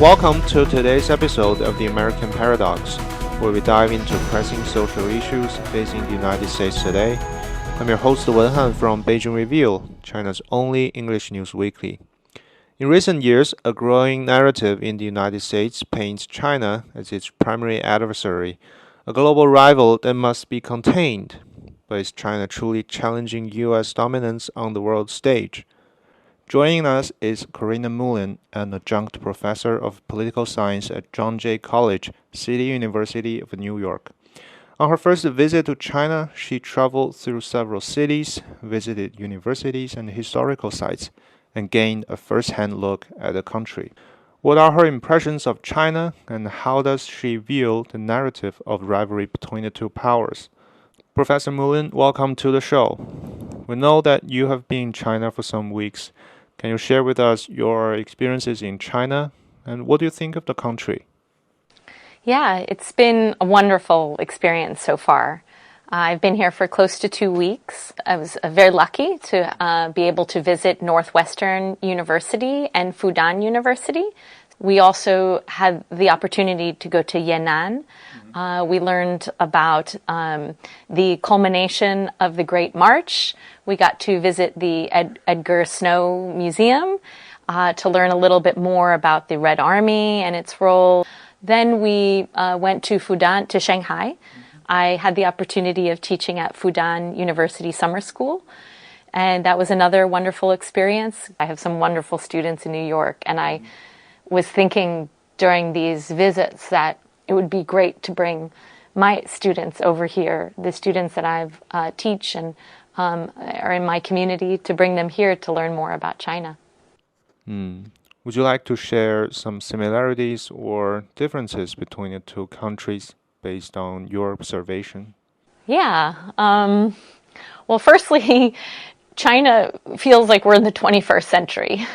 Welcome to today's episode of The American Paradox, where we dive into pressing social issues facing the United States today. I'm your host Wenhan from Beijing Review, China's only English news weekly. In recent years, a growing narrative in the United States paints China as its primary adversary, a global rival that must be contained. But is China truly challenging U.S. dominance on the world stage? Joining us is Corinna Mullin, an adjunct professor of political science at John Jay College, City University of New York. On her first visit to China, she traveled through several cities, visited universities and historical sites, and gained a first-hand look at the country. What are her impressions of China, and how does she view the narrative of rivalry between the two powers? Professor Mullin, welcome to the show. We know that you have been in China for some weeks. Can you share with us your experiences in China, and what do you think of the country? Yeah, it's been a wonderful experience so far. I've been here for close to 2 weeks. I was very lucky to be able to visit Northwestern University and Fudan University. We also had the opportunity to go to Yan'an. We learned about the culmination of the Great March. We got to visit the Edgar Snow Museum to learn a little bit more about the Red Army and its role. Then we went to Fudan, to Shanghai. I had the opportunity of teaching at Fudan University Summer School, and that was another wonderful experience. I have some wonderful students in New York, and I was thinking during these visits that it would be great to bring my students over here, the students that I've teach and are in my community, to bring them here to learn more about China. Would you like to share some similarities or differences between the two countries based on your observation? Yeah. Well, firstly, China feels like we're in the 21st century.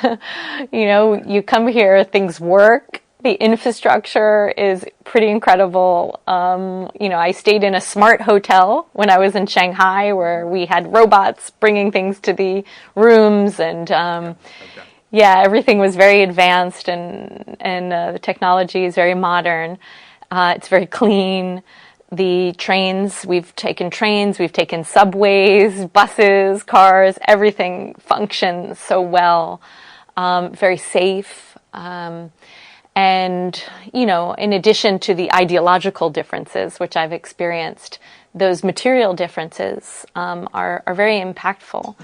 You come here, things work. The infrastructure is pretty incredible. I stayed in a smart hotel when I was in Shanghai, where we had robots bringing things to the rooms, and everything was very advanced, and the technology is very modern. It's very clean. The trains, we've taken subways, buses, cars, everything functions so well, very safe. And, in addition to the ideological differences, which I've experienced, those material differences are very impactful.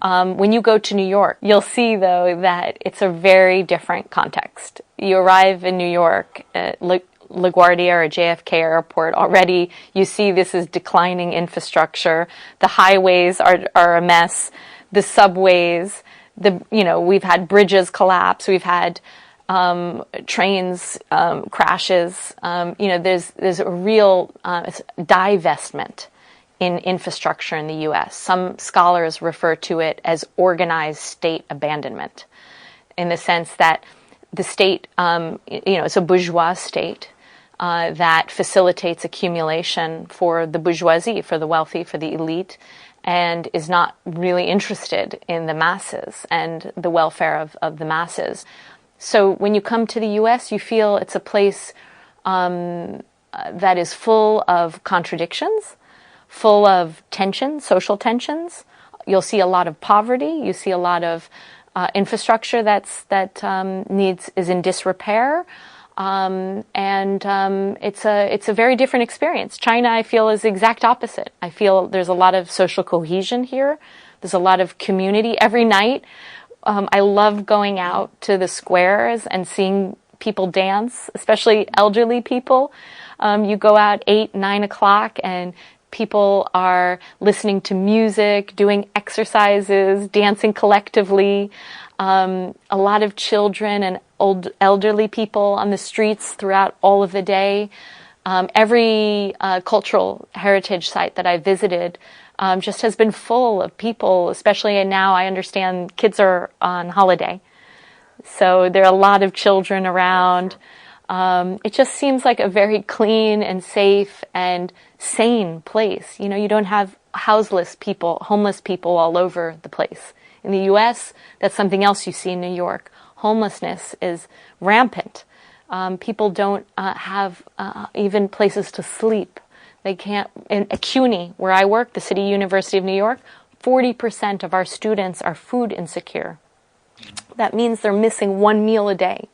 When you go to New York, you'll see, though, that it's a very different context. You arrive in New York, LaGuardia or JFK Airport, already you see this is declining infrastructure. The highways are a mess. The subways, we've had bridges collapse. We've had trains crashes. There's a real divestment in infrastructure in the U.S. Some scholars refer to it as organized state abandonment, in the sense that the state, it's a bourgeois state that facilitates accumulation for the bourgeoisie, for the wealthy, for the elite, and is not really interested in the masses and the welfare of the masses. So when you come to the U.S., you feel it's a place that is full of contradictions, full of tensions, social tensions. You'll see a lot of poverty. You see a lot of infrastructure is in disrepair. It's a very different experience. China, I feel, is the exact opposite. I feel there's a lot of social cohesion here. There's a lot of community. Every night, I love going out to the squares and seeing people dance, especially elderly people. You go out 8, 9 o'clock, and people are listening to music, doing exercises, dancing collectively. A lot of children and elderly people on the streets throughout all of the day. Every cultural heritage site that I visited just has been full of people, especially now I understand kids are on holiday. So there are a lot of children around. It just seems like a very clean and safe and sane place. You don't have houseless people, homeless people all over the place. In the U.S., that's something else you see in New York. Homelessness is rampant. People don't have even places to sleep. They can't. At CUNY, where I work, the City University of New York, 40% of our students are food insecure. That means they're missing one meal a day.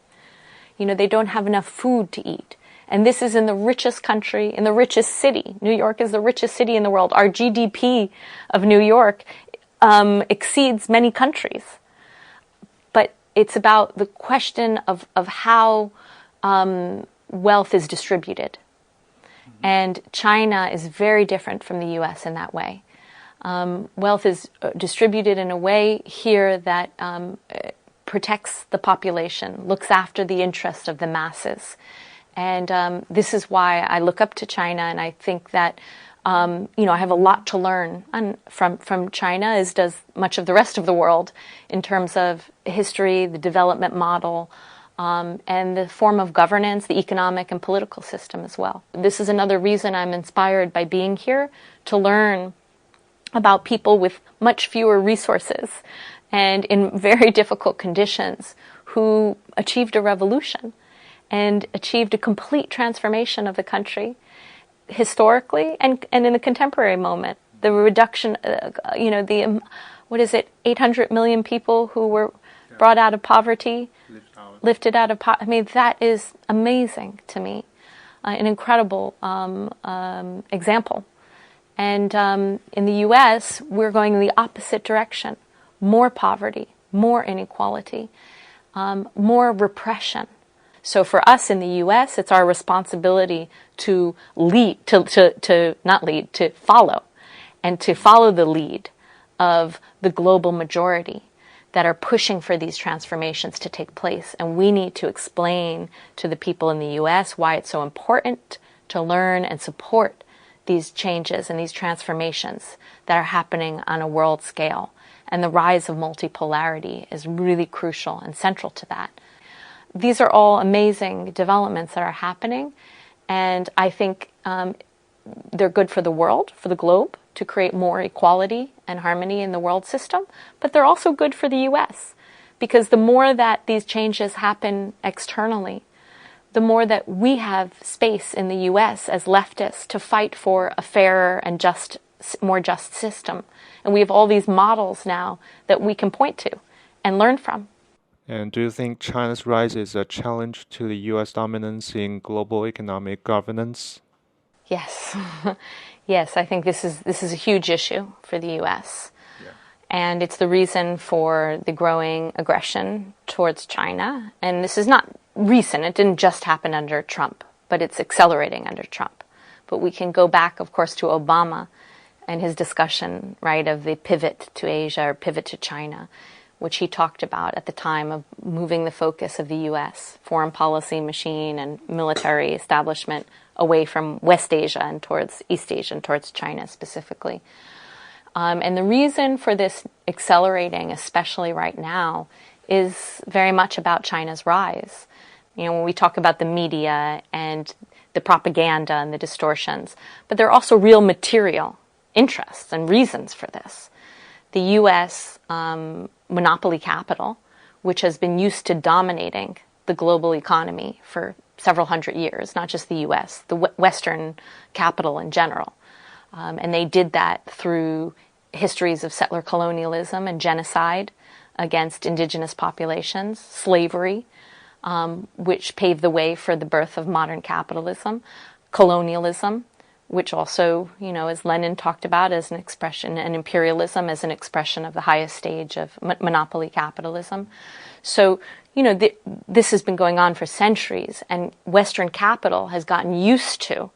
They don't have enough food to eat. And this is in the richest country, in the richest city. New York is the richest city in the world. Our GDP of New York exceeds many countries. But it's about the question of how wealth is distributed. And China is very different from the U.S. in that way. Wealth is distributed in a way here that protects the population, looks after the interest of the masses. And this is why I look up to China, and I think that I have a lot to learn from China, as does much of the rest of the world, in terms of history, the development model, and the form of governance, the economic and political system as well. This is another reason I'm inspired by being here, to learn about people with much fewer resources and in very difficult conditions who achieved a revolution and achieved a complete transformation of the country historically and in the contemporary moment. The reduction, 800 million people who were brought out of poverty, lifted out of poverty. I mean, that is amazing to me, an incredible example. And in the U.S., we're going in the opposite direction. More poverty, more inequality, more repression. So for us in the U.S., it's our responsibility to lead, to follow, and to follow the lead of the global majority that are pushing for these transformations to take place. And we need to explain to the people in the U.S. why it's so important to learn and support these changes and these transformations that are happening on a world scale. And the rise of multipolarity is really crucial and central to that. These are all amazing developments that are happening, and I think they're good for the world, for the globe, to create more equality and harmony in the world system, but they're also good for the U.S., because the more that these changes happen externally, the more that we have space in the U.S. as leftists to fight for a fairer and more just system. And we have all these models now that we can point to and learn from. And do you think China's rise is a challenge to the U.S. dominance in global economic governance? Yes. Yes, I think this is a huge issue for the U.S. Yeah. And it's the reason for the growing aggression towards China. And this is not recent. It didn't just happen under Trump, but it's accelerating under Trump. But we can go back, of course, to Obama and his discussion, right, of the pivot to Asia or pivot to China, which he talked about at the time of moving the focus of the U.S. foreign policy machine and military establishment away from West Asia and towards East Asia and towards China specifically. And the reason for this accelerating, especially right now, is very much about China's rise. When we talk about the media and the propaganda and the distortions, but there are also real material interests and reasons for this. The U.S. Monopoly capital, which has been used to dominating the global economy for several hundred years, not just the U.S., the Western capital in general. And they did that through histories of settler colonialism and genocide against indigenous populations, slavery, which paved the way for the birth of modern capitalism, colonialism, which also, as Lenin talked about, as an expression, and imperialism as an expression of the highest stage of monopoly capitalism. So, this has been going on for centuries, and Western capital has gotten used to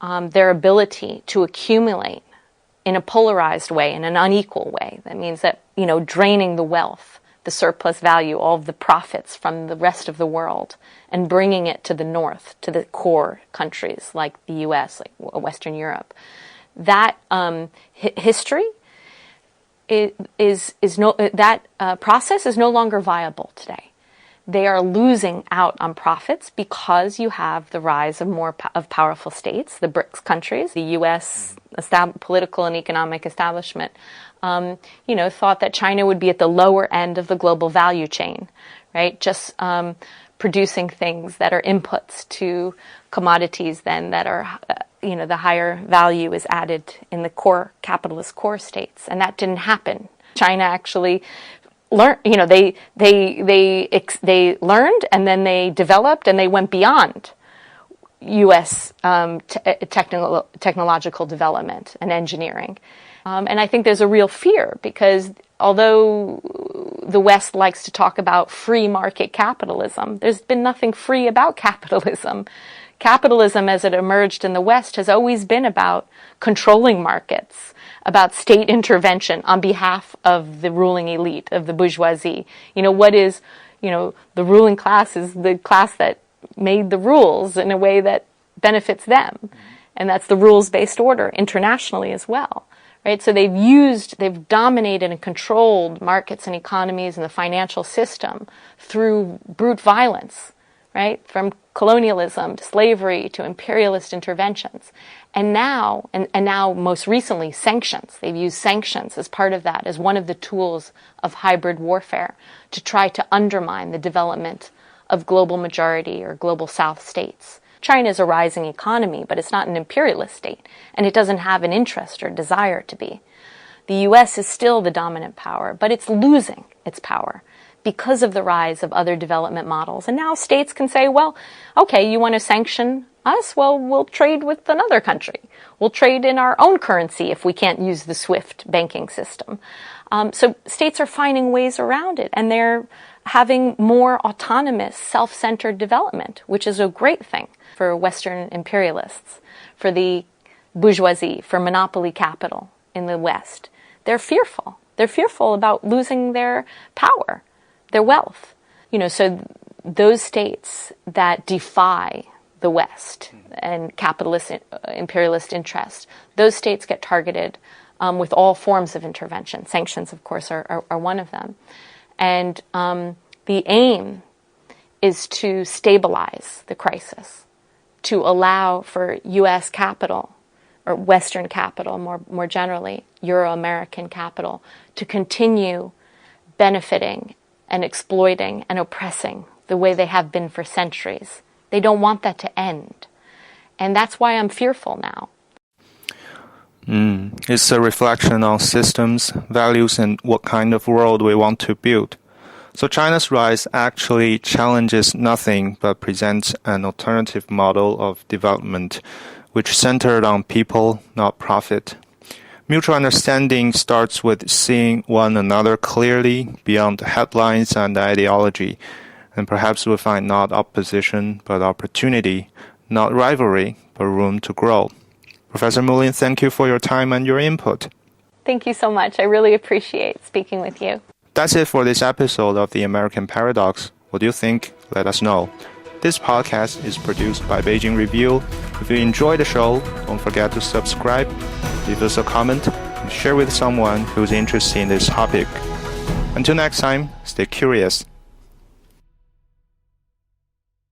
their ability to accumulate in a polarized way, in an unequal way. That means that, draining the wealth, the surplus value, all of the profits from the rest of the world, and bringing it to the north, to the core countries like the U.S., like Western Europe. That history that process is no longer viable today. They are losing out on profits because you have the rise of more powerful states, the BRICS countries, the U.S. Political and economic establishment. Thought that China would be at the lower end of the global value chain, right? Just producing things that are inputs to commodities then that are, the higher value is added in the core capitalist core states. And that didn't happen. China actually learned, they learned and then they developed and they went beyond U.S. Technological development and engineering. And I think there's a real fear because although the West likes to talk about free market capitalism, there's been nothing free about capitalism. Capitalism as it emerged in the West has always been about controlling markets, about state intervention on behalf of the ruling elite, of the bourgeoisie. The ruling class is the class that made the rules in a way that benefits them. And that's the rules-based order internationally as well. Right? So they've dominated and controlled markets and economies and the financial system through brute violence, right? From colonialism to slavery to imperialist interventions. And now most recently, sanctions. They've used sanctions as part of that, as one of the tools of hybrid warfare to try to undermine the development of global majority or global South states. China is a rising economy, but it's not an imperialist state, and it doesn't have an interest or desire to be. The U.S. is still the dominant power, but it's losing its power because of the rise of other development models. And now states can say, well, okay, you want to sanction us? Well, we'll trade with another country. We'll trade in our own currency if we can't use the SWIFT banking system. So states are finding ways around it, and they're having more autonomous, self-centered development, which is a great thing for Western imperialists, for the bourgeoisie, for monopoly capital in the West. They're fearful. They're fearful about losing their power, their wealth. So those states that defy the West and capitalist, imperialist interest, those states get targeted with all forms of intervention. Sanctions, of course, are one of them. And the aim is to stabilize the crisis, to allow for U.S. capital, or Western capital more generally, Euro-American capital, to continue benefiting and exploiting and oppressing the way they have been for centuries. They don't want that to end. And that's why I'm fearful now. It's a reflection on systems, values, and what kind of world we want to build. So China's rise actually challenges nothing but presents an alternative model of development which centered on people, not profit. Mutual understanding starts with seeing one another clearly beyond headlines and ideology, and perhaps we find not opposition but opportunity, not rivalry but room to grow. Professor Mullin, thank you for your time and your input. Thank you so much. I really appreciate speaking with you. That's it for this episode of The American Paradox. What do you think? Let us know. This podcast is produced by Beijing Review. If you enjoy the show, don't forget to subscribe, leave us a comment, and share with someone who's interested in this topic. Until next time, stay curious.